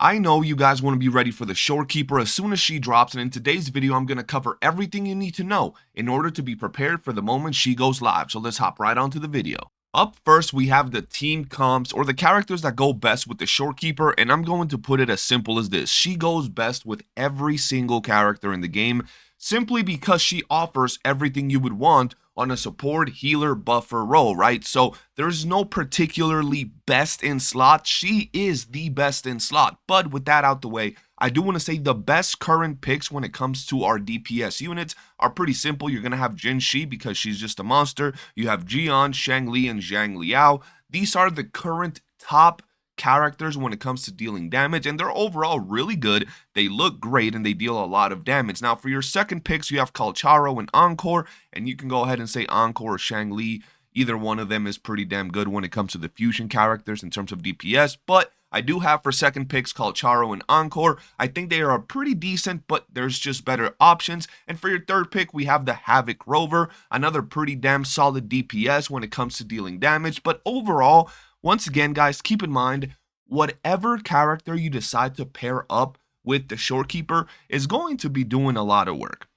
I know you guys want to be ready for the Shorekeeper as soon as she drops, and in today's video I'm going to cover everything you need to know in order to be prepared for the moment she goes live. So let's hop right onto the video. Up first, we have the team comps, or the characters that go best with the Shorekeeper, and I'm going to put it as simple as this. She goes best with every single character in the game, simply because she offers everything you would want on a support, healer, buffer role, right? So there's no particularly best in slot. She is the best in slot. But with that out the way, I do want to say the best current picks when it comes to our DPS units are pretty simple. You're going to have Jin Shi because she's just a monster. You have Jian, Shang Li, and Zhang Liao. These are the current top characters when it comes to dealing damage, and they're overall really good. They look great and they deal a lot of damage. Now for your second picks, you have Calcharo and Encore, and you can go ahead and say Encore or Shang Li. Either one of them is pretty damn good when it comes to the fusion characters in terms of DPS, but I do have for second picks Calcharo and Encore. I think they are pretty decent, but there's just better options. And for your third pick, we have the Havoc Rover, another pretty damn solid DPS when it comes to dealing damage. But overall, once again, guys, keep in mind, whatever character you decide to pair up with the Shorekeeper is going to be doing a lot of work.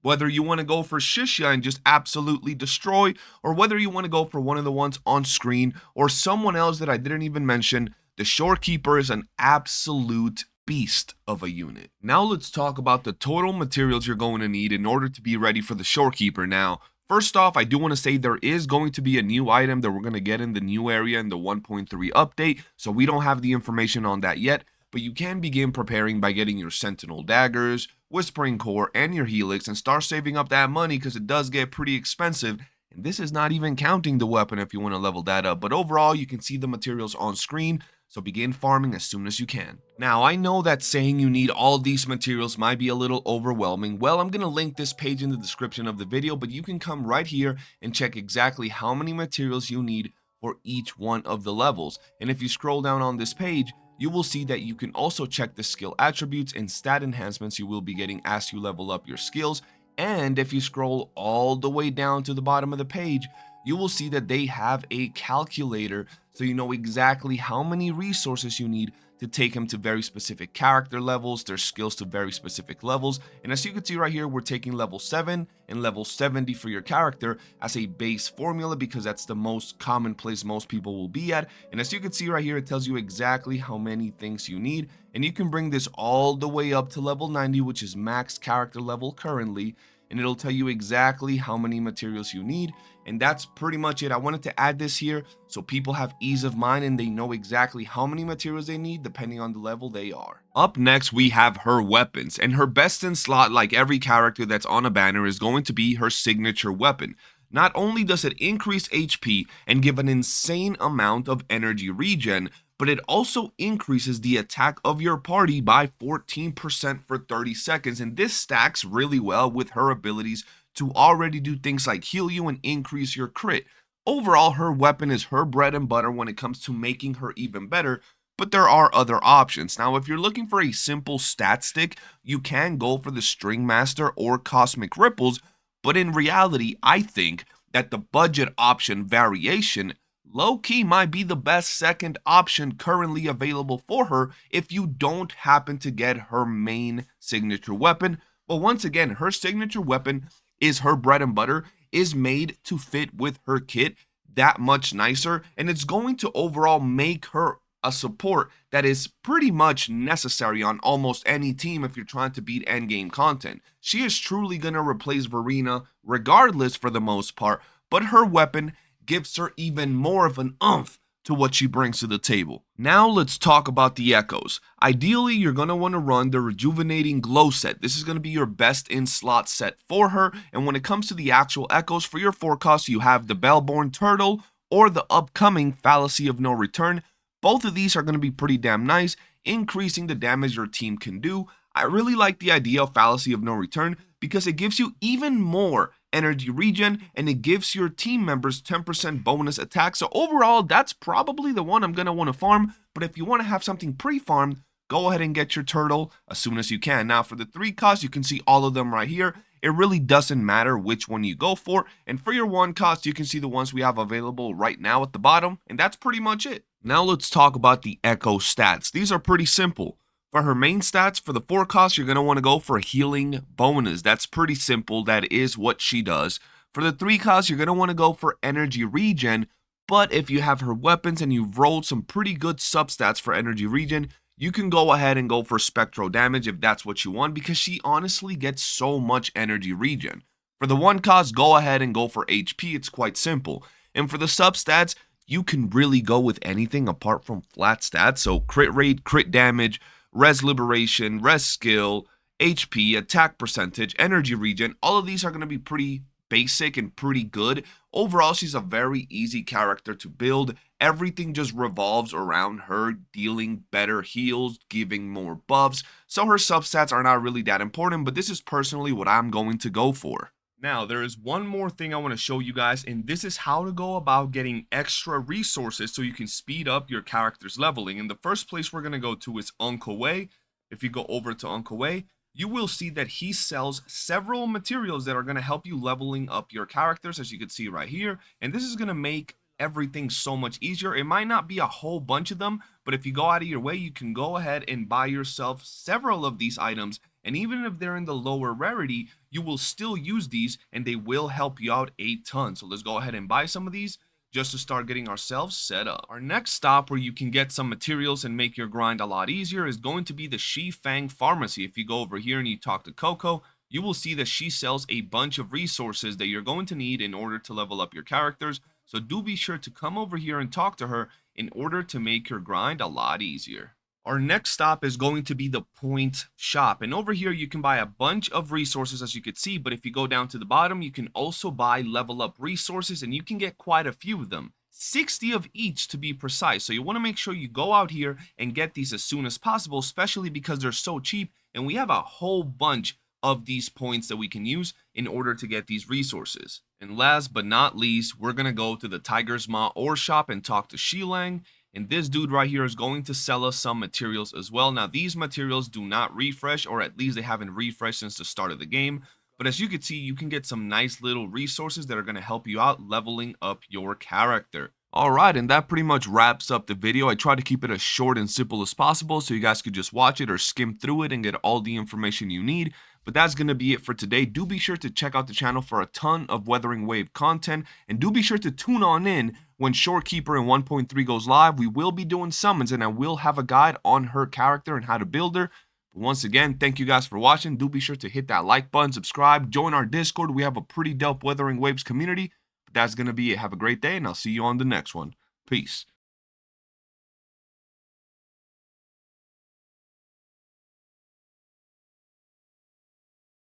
Whether you want to go for Shishya and just absolutely destroy, or whether you want to go for one of the ones on screen, or someone else that I didn't even mention, the Shorekeeper is an absolute beast of a unit. Now let's talk about the total materials you're going to need in order to be ready for the Shorekeeper. Now, first off, I do want to say there is going to be a new item that we're going to get in the new area in the 1.3 update, so we don't have the information on that yet, but you can begin preparing by getting your Sentinel Daggers, Whispering Core, and your Helix, and start saving up that money because it does get pretty expensive. And this is not even counting the weapon if you want to level that up, but overall you can see the materials on screen, so begin farming as soon as you can. Now, I know that saying you need all these materials might be a little overwhelming. Well, I'm going to link this page in the description of the video, but you can come right here and check exactly how many materials you need for each one of the levels. And if you scroll down on this page, you will see that you can also check the skill attributes and stat enhancements you will be getting as you level up your skills. And if you scroll all the way down to the bottom of the page, you will see that they have a calculator, so you know exactly how many resources you need to take them to very specific character levels, their skills to very specific levels. And as you can see right here, we're taking level 7 and level 70 for your character as a base formula because that's the most common place most people will be at. And as you can see right here, it tells you exactly how many things you need. And you can bring this all the way up to level 90, which is max character level currently. And it'll tell you exactly how many materials you need, and that's pretty much it. I wanted to add this here so people have ease of mind and they know exactly how many materials they need depending on the level they are. Up next, we have her weapons, and her best in slot, like every character that's on a banner, is going to be her signature weapon. Not only does it increase HP and give an insane amount of energy regen, but it also increases the attack of your party by 14% for 30 seconds, and this stacks really well with her abilities to already do things like heal you and increase your crit. Overall, her weapon is her bread and butter when it comes to making her even better, but there are other options. Now, if you're looking for a simple stat stick, you can go for the String Master or Cosmic Ripples, but in reality, I think that the budget option variation low-key might be the best second option currently available for her if you don't happen to get her main signature weapon. But once again, her signature weapon is her bread and butter, is made to fit with her kit that much nicer, and it's going to overall make her a support that is pretty much necessary on almost any team if you're trying to beat endgame content. She is truly going to replace Verena regardless for the most part, but her weapon gives her even more of an oomph to what she brings to the table. Now let's talk about the echoes. Ideally, you're going to want to run the Rejuvenating Glow set. This is going to be your best in slot set for her, and when it comes to the actual echoes for your forecast, you have the Bellborn Turtle or the upcoming Fallacy of No Return. Both of these are going to be pretty damn nice, increasing the damage your team can do. I really like the idea of Fallacy of No Return because it gives you even more energy regen and it gives your team members 10% bonus attack. So overall, that's probably the one I'm going to want to farm. But if you want to have something pre-farmed, go ahead and get your turtle as soon as you can. Now for the 3 costs, you can see all of them right here. it really doesn't matter which one you go for. And for your 1 cost, you can see the ones we have available right now at the bottom, and that's pretty much it. Now let's talk about the Echo stats. These are pretty simple. For her main stats, for the 4 cost, you're going to want to go for healing bonus. That's pretty simple. That is what she does. For the 3 cost, you're going to want to go for energy regen. But if you have her weapons and you've rolled some pretty good substats for energy regen, you can go ahead and go for spectral damage if that's what you want, because she honestly gets so much energy regen. For the 1 cost, go ahead and go for HP. It's quite simple. And for the substats, you can really go with anything apart from flat stats. So crit rate, crit damage, res liberation, res skill, HP, attack percentage, energy regen. All of these are going to be pretty basic and pretty good. Overall, she's a very easy character to build. Everything just revolves around her dealing better heals, giving more buffs. So her substats are not really that important, but this is personally what I'm going to go for. Now, there is one more thing I want to show you guys, and this is how to go about getting extra resources so you can speed up your character's leveling. And the first place we're going to go to is Uncle Way. If you go over to Uncle Way, you will see that he sells several materials that are going to help you leveling up your characters, as you can see right here. And this is going to make everything so much easier. It might not be a whole bunch of them, but if you go out of your way, you can go ahead and buy yourself several of these items. And even if they're in the lower rarity, you will still use these and they will help you out a ton. So let's go ahead and buy some of these just to start getting ourselves set up. Our next stop where you can get some materials and make your grind a lot easier is going to be the Shi Fang Pharmacy. If you go over here and you talk to Coco, you will see that she sells a bunch of resources that you're going to need in order to level up your characters. So do be sure to come over here and talk to her in order to make your grind a lot easier. Our next stop is going to be the Point Shop, and over here you can buy a bunch of resources, as you can see, but if you go down to the bottom, you can also buy level up resources, and you can get quite a few of them. 60 of each to be precise, so you want to make sure you go out here and get these as soon as possible, especially because they're so cheap, and we have a whole bunch of these points that we can use in order to get these resources. And last but not least, we're going to go to the Tiger's Maw ore shop and talk to Shilang. And this dude right here is going to sell us some materials as well. Now, these materials do not refresh, or at least they haven't refreshed since the start of the game. But as you can see, you can get some nice little resources that are going to help you out leveling up your character. Alright, and that pretty much wraps up the video. I tried to keep it as short and simple as possible so you guys could just watch it or skim through it and get all the information you need. But that's going to be it for today. Do be sure to check out the channel for a ton of Wuthering Wave content. And do be sure to tune on in when Shorekeeper in 1.3 goes live. We will be doing summons and I will have a guide on her character and how to build her. But once again, thank you guys for watching. Do be sure to hit that like button, subscribe, join our Discord. We have a pretty dope Wuthering Waves community. But that's going to be it. Have a great day and I'll see you on the next one. Peace.